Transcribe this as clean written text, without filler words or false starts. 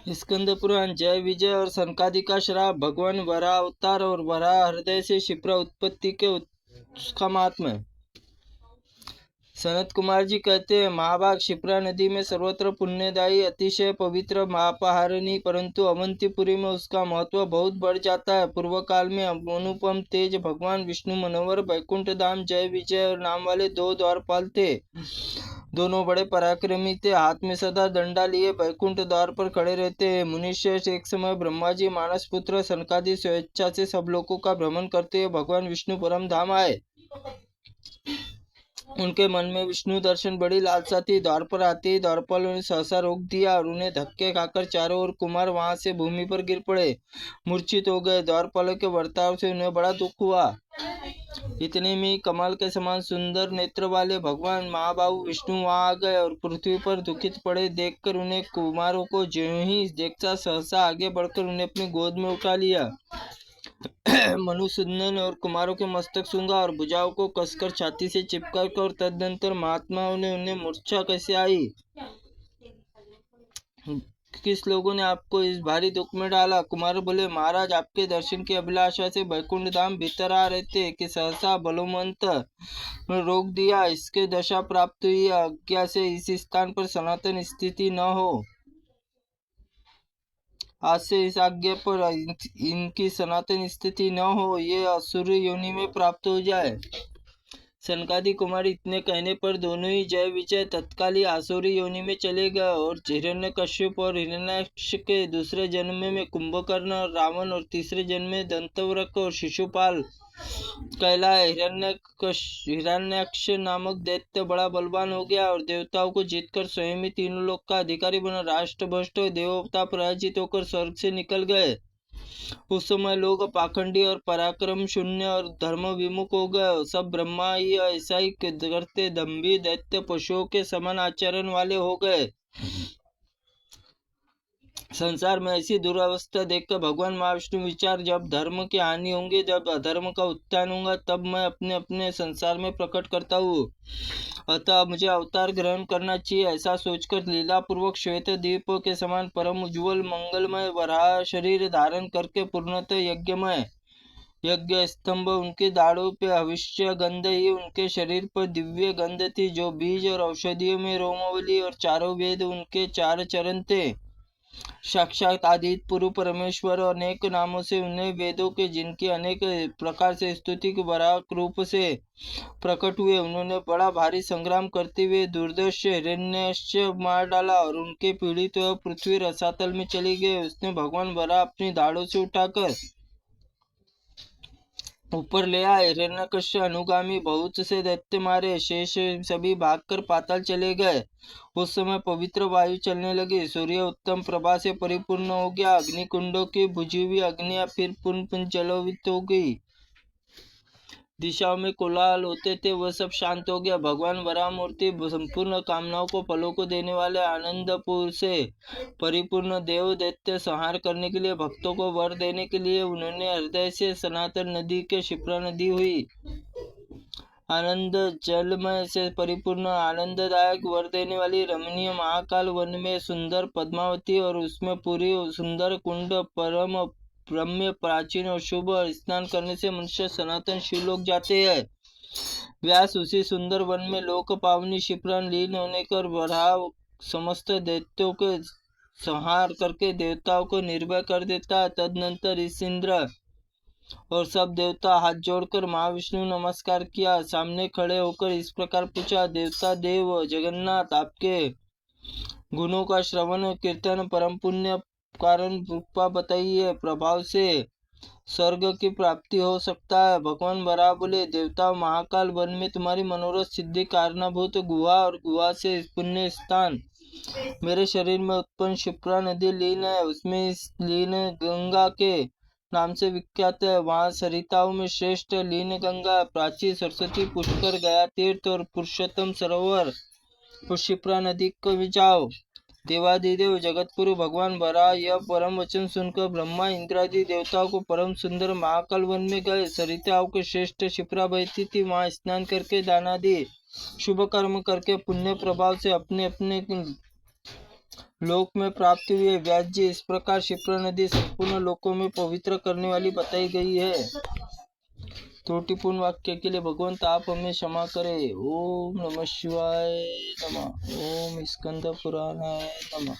स्कंद पुराण, जय विजय और सनकादि का श्राप, भगवान वराह अवतार और वराह हृदय से क्षिप्रा उत्पत्ति के उसका महात्म्य। सनत कुमार जी कहते हैं, महाभाग, क्षिप्रा नदी में सर्वत्र पुण्यदायी अतिशय पवित्र महापहारिणी, परंतु अवंतीपुरी में उसका महत्व बहुत बढ़ जाता है। पूर्व काल में अनुपम तेज भगवान विष्णु मनोहर बैकुंठ धाम जय विजय और नाम वाले दो द्वारपाल थे। दोनों बड़े पराक्रमी थे, हाथ में सदा डंडा लिए बैकुंठ द्वार पर खड़े रहते हैं। मुनिश्रेष्ठ, एक समय ब्रह्मा जी मानस पुत्र सनकादि स्वेच्छा से सब लोगों का भ्रमण करते हुए भगवान विष्णु परम धाम आए। उनके मन में विष्णु दर्शन बड़ी लालसा थी। द्वार पर आते ही द्वारपालों ने सहसा रोक दिया और उन्हें धक्के खाकर चारों ओर कुमार वहां से भूमि पर गिर पड़े, मूर्छित हो गए। द्वारपालों के बर्ताव से उन्हें बड़ा दुख हुआ। इतने में कमल के समान सुंदर नेत्र वाले भगवान महाबाहु विष्णु वहां आ गए और पृथ्वी पर दुखित पड़े देखकर उन्हें कुमारों को ज्यों ही देखा, सहसा आगे बढ़कर उन्हें अपनी गोद में उठा लिया। मनुसूदन और कुमारों के मस्तक सूंघा और भुजाओं को कसकर छाती से चिपका कर तदनंतर महात्माओं ने उन्हें मूर्छा कैसे आई, किस लोगों ने आपको इस भारी दुख में डाला। कुमार बोले, महाराज, आपके दर्शन की अभिलाषा से बैकुंठ धाम भीतर आ रहे थे कि सहसा बलवंत रोक दिया। इसके दशा प्राप्त हुई, आज्ञा से इस स्थान पर सनातन स्थिति न हो। आज से इस आज्ञा पर इनकी सनातन स्थिति न हो, ये असुर योनि में प्राप्त हो जाए। सनकादि कुमार इतने कहने पर दोनों ही जय विजय तत्काल ही आसुरी योनि में चले गए और हिरण्यकश्यप और हिरण्याक्ष के दूसरे जन्म में कुंभकर्ण और रावण और तीसरे जन्म में दंतवक्र और शिशुपाल कहलाए। हिरण्याक्ष नामक दैत्य बड़ा बलवान हो गया और देवताओं को जीतकर स्वयं ही तीनों लोक का अधिकारी बना। राष्ट्रभ्रष्ट देवता पराजित होकर स्वर्ग से निकल गए। उस समय लोग पाखंडी और पराक्रम शून्य और धर्म विमुख हो गए। सब ब्रह्मा ही ऐसा ही करते दम्भी दैत्य पशुओं के समान आचरण वाले हो गए। संसार में ऐसी दुरावस्था देखकर भगवान महाविष्णु विचार, जब धर्म की हानि होंगी, जब अधर्म का उत्थान होगा, तब मैं अपने अपने संसार में प्रकट करता हूँ। अतः मुझे अवतार ग्रहण करना चाहिए। ऐसा सोचकर लीला पूर्वक श्वेत दीप के समान परम उज्ज्वल मंगलमय वराह शरीर धारण करके पूर्णतः यज्ञमय यज्ञ स्तंभ, उनके दाढ़ों पे हविष्य गंध ही उनके शरीर पर दिव्य गंध थी, जो बीज और औषधियों में रोमावली और चारों वेद उनके चार चरण थे। साक्षात आदित्य पुरु परमेश्वर अनेक नामों से उन्हें वेदों के जिनकी अनेक प्रकार से स्तुति के बराक रूप से प्रकट हुए। उन्होंने बड़ा भारी संग्राम करते हुए दुर्दर्श हिरण्यस्य मार डाला और उनके पीड़ित पृथ्वी रसातल में चली गई। उसने भगवान वराह अपनी दाढ़ों से उठाकर ऊपर ले आए। हिरण्यकश्यप अनुगामी बहुत से दैत्य मारे, शेष सभी भागकर पाताल चले गए। उस समय पवित्र वायु चलने लगी, सूर्य उत्तम प्रभा से परिपूर्ण हो गया, अग्निकुंडों की बुझी हुई अग्नियां फिर पुनः जलवित हो गई। दिशाओं में कोलाहल होते थे, वह सब शांत हो गया। भगवान वराह मूर्ति संपूर्ण कामनाओं को फलों को देने वाले आनंदपुर से परिपूर्ण देव दैत्य संहार करने के लिए, भक्तों को वर देने के लिए उन्होंने हृदय से सनातन नदी के क्षिप्रा नदी हुई आनंद जलमय से परिपूर्ण आनंददायक वर देने वाली रमणीय महाकाल वन में सुंदर पद्मावती और उसमें पूरी सुंदर कुंड परम रम्य प्राचीन और शुभ स्नान करने से मनुष्य सनातन शिवलोक जाते हैं। व्यास उसी सुंदर वन में लोक पावनी क्षिप्रा लीन होने कर वराह समस्त दैत्यों के संहार करके देवताओं को निर्भय कर देता। तदनंतर इस इंद्र और सब देवता हाथ जोड़कर महाविष्णु नमस्कार किया। सामने खड़े होकर इस प्रकार पूछा, देवता देव जगन्नाथ, आपके गुणों का श्रवण कीर्तन परम पुण्य कारण रूपा बताइए, प्रभाव से स्वर्ग की प्राप्ति हो सकता है। भगवान वराह बोले, देवताओं, महाकाल वन में तुम्हारी मनोरथ सिद्धि कारणभूत गुहा और गुहा से पुण्य स्थान मेरे शरीर में उत्पन्न क्षिप्रा नदी लीन है। उसमें इस लीन गंगा के नाम से विख्यात है। वहाँ सरिताओं में श्रेष्ठ लीन गंगा, प्राची, सरस्वती, पुष्कर, गया तीर्थ और पुरुषोत्तम सरोवर क्षिप्रा नदी को जाओ। देवादिदेव जगतपुरु भगवान वराह यह परम वचन सुनकर ब्रह्मा इंद्रादि देवताओं को परम सुंदर महाकाल वन में गए। सरिताओं के श्रेष्ठ क्षिप्रा बहती थी, वहां स्नान करके दानादि शुभ कर्म करके पुण्य प्रभाव से अपने अपने लोक में प्राप्ति हुई है। व्यास जी, इस प्रकार क्षिप्रा नदी संपूर्ण लोकों में पवित्र करने वाली बताई गई है। त्रुटिपूर्ण वाक्य के लिए भगवंत आप हमें क्षमा करें। ओम नमः शिवाय नमः। ओम स्कंद पुराणाय नमः।